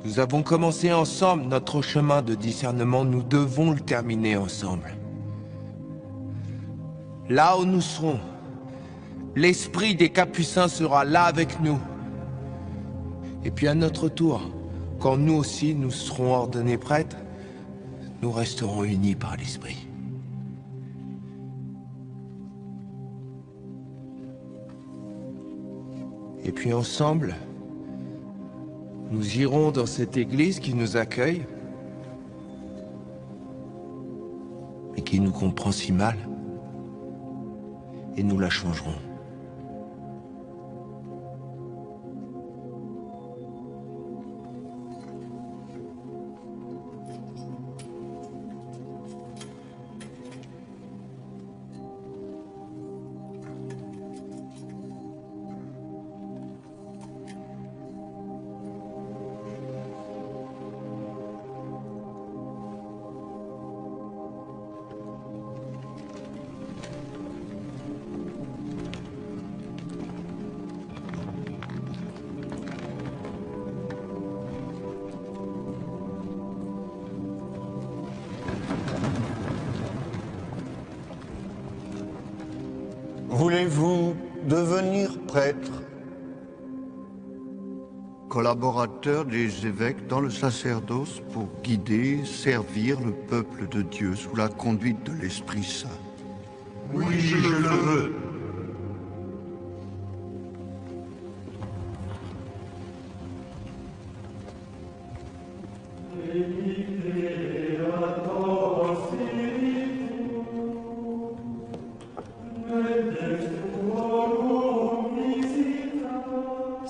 Speaker 10: Nous avons commencé ensemble notre chemin de discernement, nous devons le terminer ensemble. Là où nous serons, l'esprit des Capucins sera là avec nous. Et puis à notre tour, quand nous aussi nous serons ordonnés prêtres, nous resterons unis par l'esprit. Et puis ensemble, nous irons dans cette église qui nous accueille, mais qui nous comprend si mal, et nous la changerons.
Speaker 7: Voulez-vous devenir prêtre? Collaborateur des évêques dans le sacerdoce pour guider, servir le peuple de Dieu sous la conduite de l'Esprit Saint.
Speaker 11: Oui, je le veux.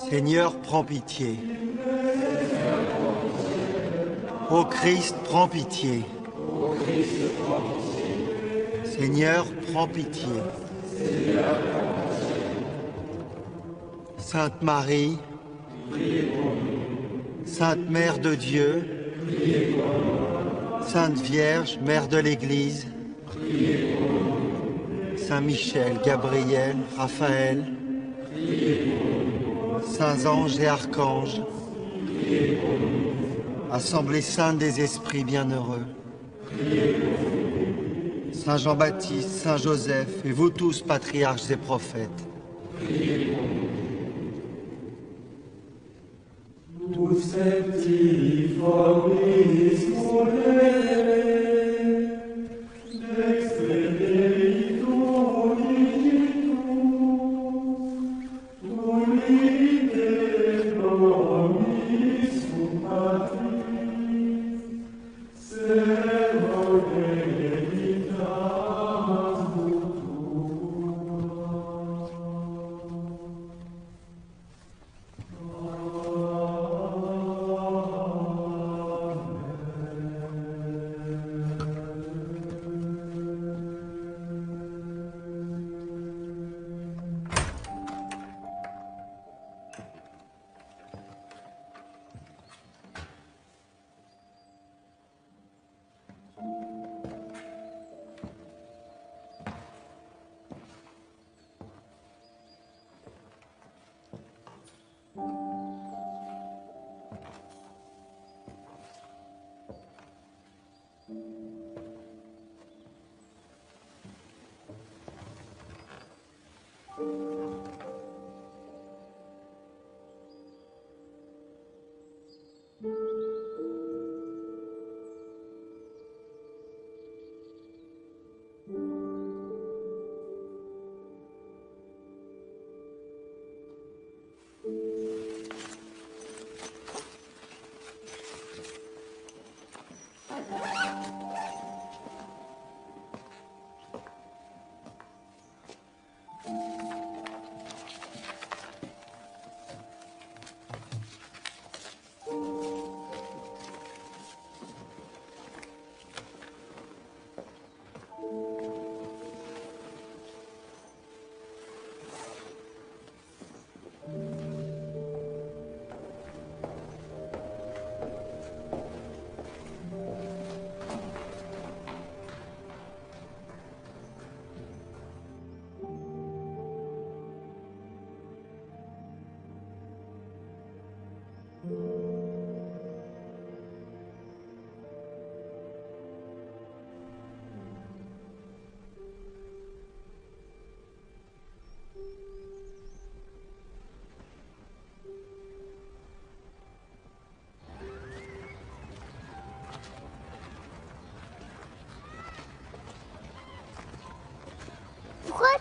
Speaker 12: Seigneur, prends pitié. Ô Christ, prends pitié. Seigneur, prends pitié. Sainte Marie, Sainte Mère de Dieu, Sainte Vierge, Mère de l'Église, Saint Michel, Gabriel, Raphaël, Saints anges et archanges, Assemblée sainte des esprits bienheureux, Saint Jean-Baptiste, Saint Joseph, et vous tous, patriarches et prophètes.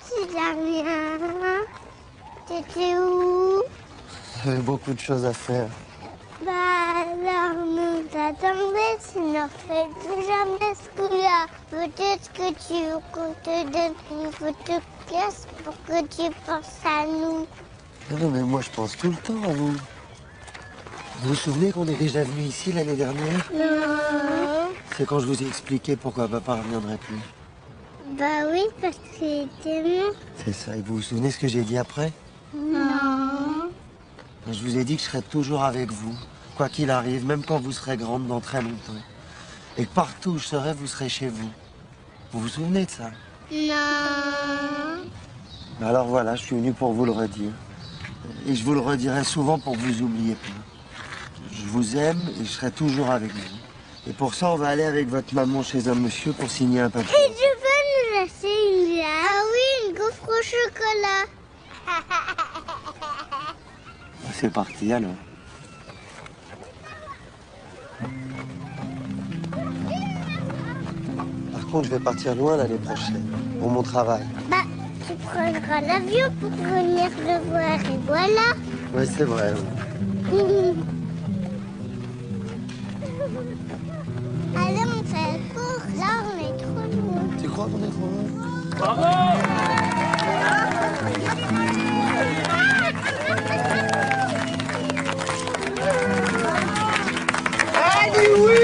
Speaker 13: ces dernières? T'étais où?
Speaker 4: J'avais beaucoup de choses à faire.
Speaker 13: Bah alors nous attendez, sinon fait plus jamais ce coup-là. Peut-être que tu veux qu'on te donne une photopièce pour que tu penses à nous.
Speaker 4: Non, mais moi je pense tout le temps à vous. Vous vous souvenez qu'on est déjà venu ici l'année dernière?
Speaker 13: Non.
Speaker 4: C'est quand je vous ai expliqué pourquoi papa ne reviendrait plus.
Speaker 13: Bah oui, parce qu'il était mort.
Speaker 4: C'est ça, et vous vous souvenez ce que j'ai dit après?
Speaker 13: Non.
Speaker 4: Je vous ai dit que je serais toujours avec vous, quoi qu'il arrive, même quand vous serez grande dans très longtemps. Et que partout où je serai, vous serez chez vous. Vous vous souvenez de ça?
Speaker 13: Non.
Speaker 4: Alors voilà, je suis venu pour vous le redire. Et je vous le redirai souvent pour que vous oubliez pas. Je vous aime et je serai toujours avec vous. Et pour ça, on va aller avec votre maman chez un monsieur pour signer un papier.
Speaker 13: Et tu peux nous laisser une glace? Ah oui, une gaufre au chocolat.
Speaker 4: C'est parti alors. Par contre, je vais partir loin l'année prochaine, pour mon travail.
Speaker 13: Bah, tu prendras l'avion pour venir le voir et voilà.
Speaker 4: Oui, c'est vrai.
Speaker 13: Allez, on fait le cours. Là, on est trop loin.
Speaker 4: Tu crois qu'on est trop loin?
Speaker 13: Bravo!
Speaker 4: Allez, oui!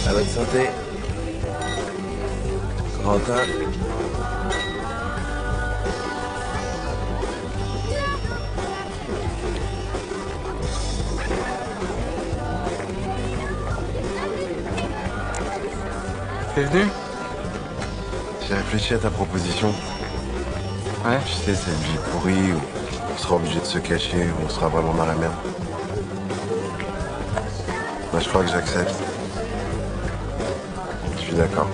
Speaker 8: À votre santé. Quentin.
Speaker 5: T'es venu?
Speaker 22: J'ai réfléchi à ta proposition.
Speaker 5: Ouais.
Speaker 22: Tu sais, cette vie pourrie où on sera obligé de se cacher, où on sera vraiment dans la merde. Moi, je crois que j'accepte. Je suis d'accord.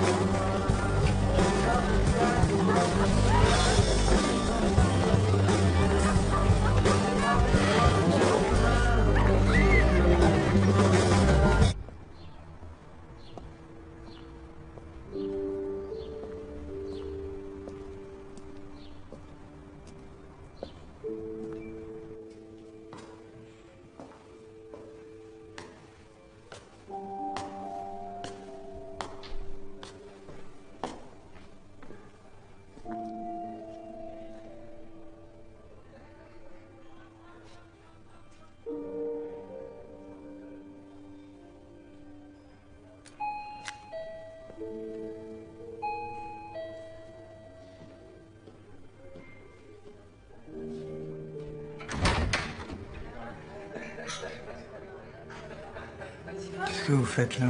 Speaker 6: Qu'est-ce que vous faites là?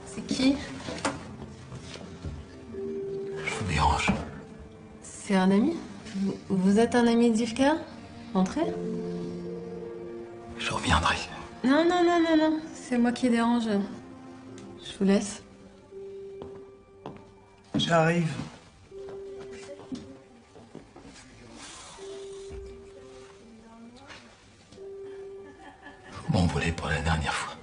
Speaker 23: C'est qui?
Speaker 3: Je vous dérange.
Speaker 23: C'est un ami? Vous êtes un ami d'Yvka? Entrez.
Speaker 3: Je reviendrai.
Speaker 23: Non, non, non, non, non. C'est moi qui dérange. Je vous laisse.
Speaker 6: J'arrive.
Speaker 3: Bon volet pour la dernière fois.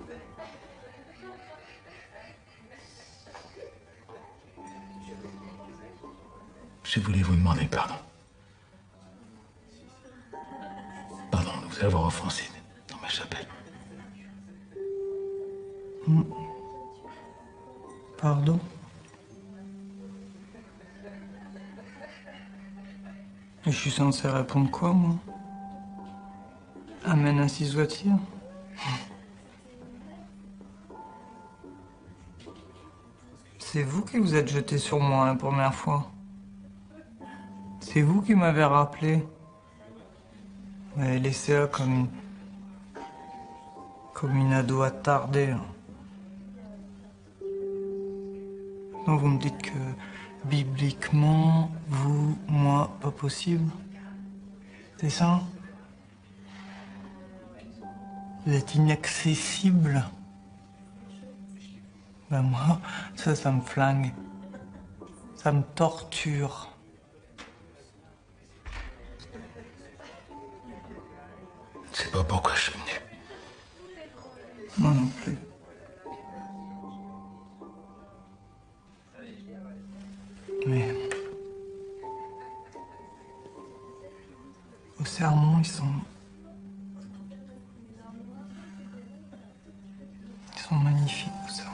Speaker 3: Je voulais vous demander pardon. Pardon de vous avoir offensé dans ma chapelle.
Speaker 6: Pardon? Et je suis censé répondre quoi, moi? Amen, ainsi soit-il. C'est vous qui vous êtes jeté sur moi la première fois. C'est vous qui m'avez rappelé. Vous m'avez laissé là comme une ado attardée.
Speaker 18: Donc vous me dites que bibliquement, vous, moi, pas possible. C'est ça? Vous êtes inaccessible. Ben moi, ça me flingue. Ça me torture.
Speaker 3: C'est pas pourquoi je suis venu.
Speaker 18: Moi non plus. Mais au sermon, ils sont magnifiques, au sermon.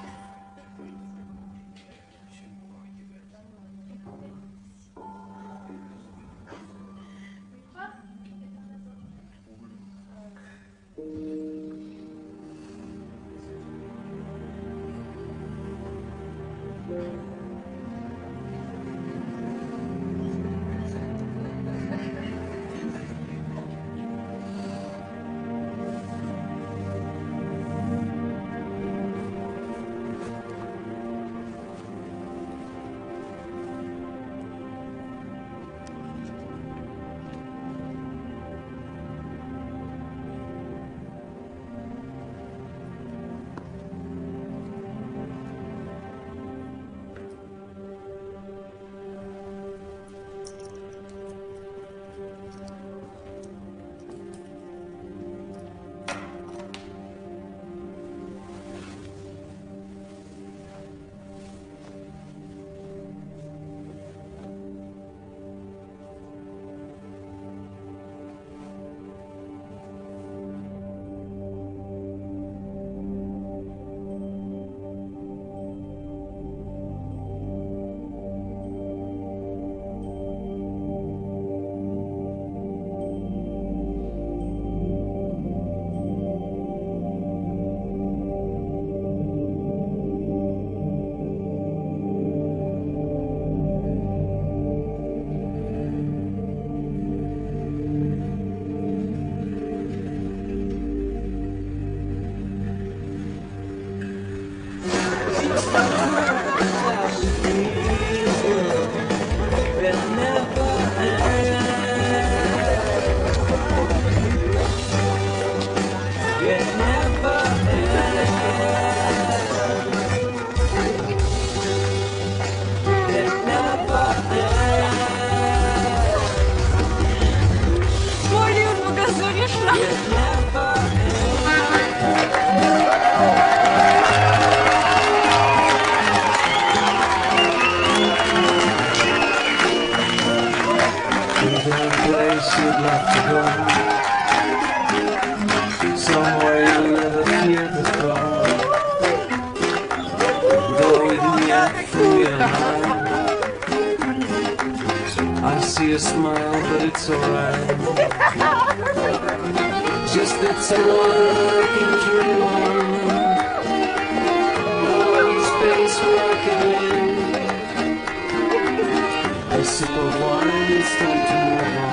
Speaker 5: Somewhere you'll never hear before. Going yet from your mind. I see a smile, but it's alright. Just that someone I can dream on. No space where I can live. A sip of wine, it's time to move on.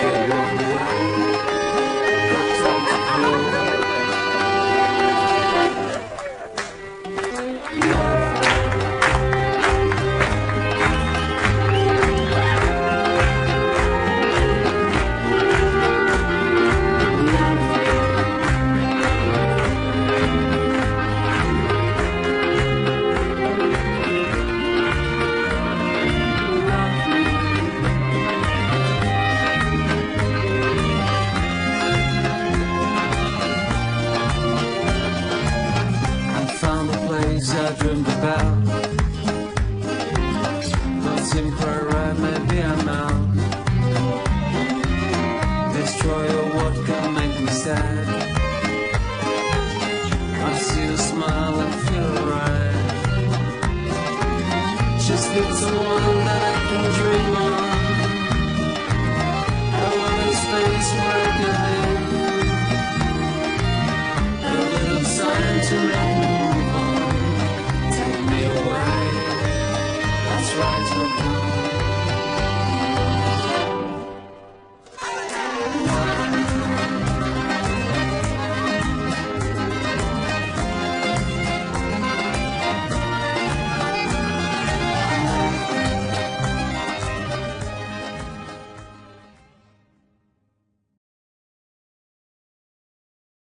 Speaker 5: Get on the way. I dreamed about